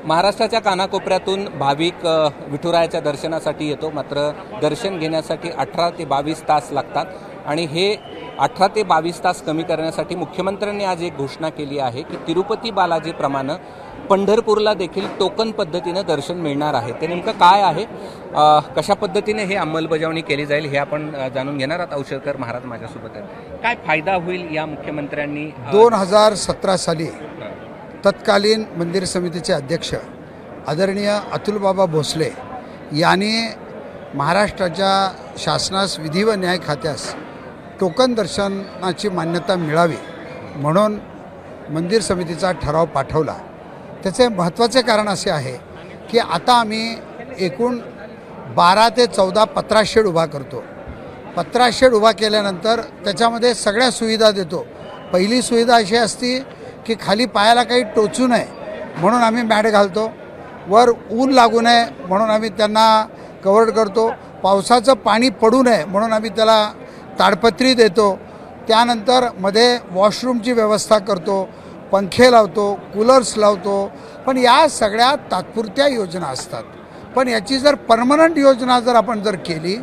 महाराष्ट्राच्या कानाकोपऱ्यातून भाविक विठुरायाच्या दर्शनासाठी येतो, मात्र दर्शन घेण्यासाठी 18 ते 22 तास लागतात आणि हे 18 ते 22 तास कमी करण्यासाठी मुख्यमंत्र्यांनी आज एक घोषणा केली आहे की तिरुपती बालाजीप्रमाणे पंढरपूरला देखील टोकन पद्धतीने दर्शन मिळणार आहे। ते नेमकं काय आहे, कशा पद्धतीने हे अंमलबजावणी केली जाईल हे आपण जाणून घेणार आहोत। औषधकर महाराज माझ्यासोबत आहेत। काय फायदा होईल या मुख्यमंत्र्यांनी 2017 साली तत्कालीन मंदिर समितीचे अध्यक्ष आदरणीय अतुलबाबा भोसले यांनी महाराष्ट्राच्या शासनास विधी व न्याय खात्यास टोकन दर्शनाची मान्यता मिळावी म्हणून मंदिर समितीचा ठराव पाठवला। त्याचे महत्त्वाचे कारण असे आहे की आता आम्ही एकूण 12 ते 14 पत्रा शेड उभा करतो। पत्रा शेड उभा केल्यानंतर त्याच्यामध्ये सगळ्या सुविधा देतो। पहिली सुविधा अशी असती की खाली पायाला काही टोचू नये म्हणून आम्ही मॅट घालतो, वर ऊन लागू नये म्हणून आम्ही त्यांना कव्हर करतो, पावसाचं पाणी पडू नये म्हणून आम्ही त्याला ताडपत्री देतो, त्यानंतर मध्ये वॉशरूमची व्यवस्था करतो, पंखे लावतो, कूलर्स लावतो। पण या सगळ्या तात्पुरत्या योजना असतात, पण याची जर परमनंट योजना जर आपण केली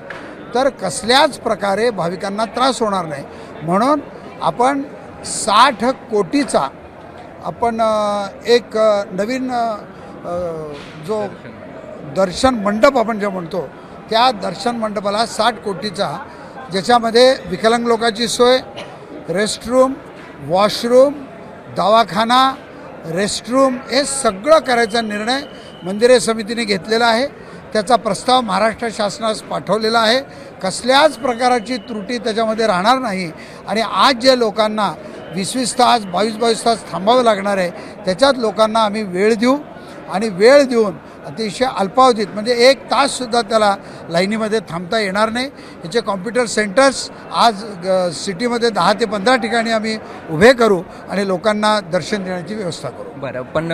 तर कसल्याच प्रकारे भाविकांना त्रास होणार नाही। म्हणून आपण 60 कोटीचा आपण एक नवीन जो दर्शन मंडप आपण जे म्हणतो त्या दर्शन मंडपाला 60 कोटीचा, ज्याच्यामध्ये विकलांग लोकांची सोय, रेस्टरूम, वॉशरूम, दवाखाना, रेस्टरूम हे सगळं करायचा निर्णय मंदिरे समितीने घेतलेला आहे। त्याचा प्रस्ताव महाराष्ट्र शासनास पाठवलेला आहे। कसल्याच प्रकारची त्रुटी त्याच्यामध्ये राहणार नाही आणि आज जे लोकांना 20-20 तास 22-22 तास थांबावं लागणार आहे त्याच्यात लोकांना आम्ही वेळ देऊ आणि वेळ देऊन अतिशय अल्पावधीत म्हणजे 1 ताससुद्धा त्याला लाईनीमध्ये थांबता येणार नाही। याचे कॉम्प्युटर सेंटर्स आज सिटीमध्ये 10 ते 15 ठिकाणी आम्ही उभे करू आणि लोकांना दर्शन देण्याची व्यवस्था करू। बरं, पण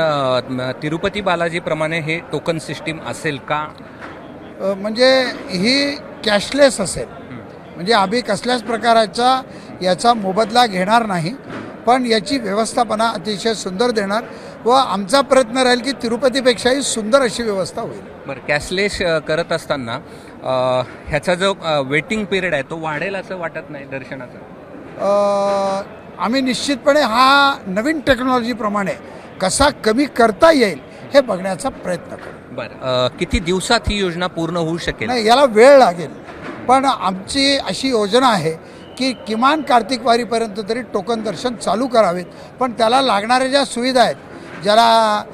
तिरुपती बालाजीप्रमाणे हे टोकन सिस्टीम असेल का? म्हणजे ही कॅशलेस असेल, म्हणजे आम्ही कसल्याच प्रकारचा याचा मोबदला घेणार नाही, पण याची व्यवस्थापना अतिशय सुंदर देणार व आमचा प्रयत्न राहील की तिरुपतीपेक्षाही सुंदर अशी व्यवस्था होईल। बरं, कॅशलेस करत असताना ह्याचा जो वेटिंग पिरियड आहे तो वाढेल असं वाटत नाही दर्शनाचा? आम्ही निश्चितपणे हा नवीन टेक्नॉलॉजीप्रमाणे कसा कमी करता येईल हे बघण्याचा प्रयत्न करू। बरं, किती दिवसात ही योजना पूर्ण होऊ शकेल? नाही, याला वेळ लागेल, पण आमची अशी योजना आहे की किमान कार्तिक वारीपर्यंत तरी टोकन दर्शन चालू करावेत। पण त्याला लागणाऱ्या ज्या सुविधा आहेत, ज्याला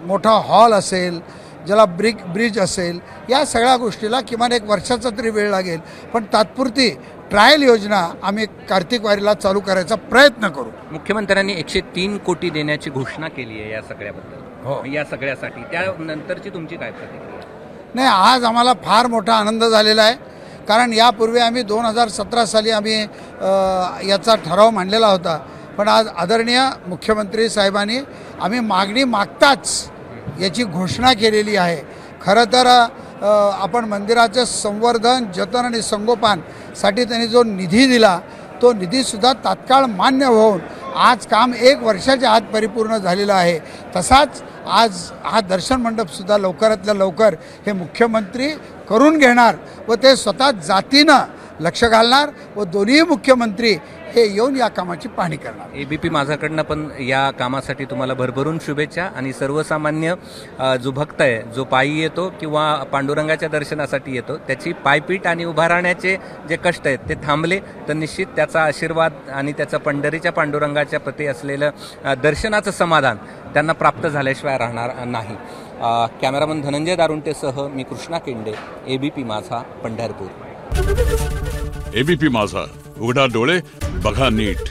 मोठा हॉल असेल, ज्याला ब्रिज असेल, या सगळ्या गोष्टीला किमान 1 वर्षाचा तरी वेळ लागेल, पण तात्पुरती ट्रायल योजना आम्ही कार्तिक वारीला चालू करायचा प्रयत्न करू। मुख्यमंत्र्यांनी 103 कोटी देण्याची घोषणा केली आहे या सगळ्याबद्दल, हो, या सगळ्यासाठी, त्यानंतरची तुमची काय प्रतिक्रिया? नाही, आज आम्हाला फार मोठा आनंद झालेला आहे, कारण यापूर्वी आम्ही 2017 साली आम्ही याचा ठराव मांडलेला होता, पण आज आदरणीय मुख्यमंत्री साहेबांनी आम्ही मागणी मागताच याची घोषणा केलेली आहे। खरं तर आपण मंदिराचं संवर्धन, जतन आणि संगोपनासाठी त्यांनी जो निधी दिला तो निधीसुद्धा तात्काळ मान्य होऊन आज काम 1 वर्षाच्या आत परिपूर्ण झालेलं आहे। तसाच आज हा दर्शन मंडपसुद्धा लवकरातल्या लवकर हे मुख्यमंत्री करून घेणार व ते स्वतः जातीनं लक्ष घालणार व दोन्ही मुख्यमंत्री हे येऊन या कामाची पाहणी करणार। एबीपी माझ्याकडनं पण या कामासाठी तुम्हाला भरभरून शुभेच्छा। आणि सर्वसामान्य जो भक्त आहे, जो पायी येतो किंवा पांडुरंगाच्या दर्शनासाठी येतो, त्याची पायपीट आणि उभा राहण्याचे जे कष्ट आहेत ते थांबले तर निश्चित त्याचा आशीर्वाद आणि त्याचा पंढरीच्या पांडुरंगाच्या प्रती असलेलं दर्शनाचं समाधान त्यांना प्राप्त झाल्याशिवाय राहणार नाही। कॅमेरामन धनंजय दारुंटेसह मी कृष्णा केंडे, एबीपी माझा, पंढरपूर। एबीपी माझा, उघडा डोळे बघा नीट।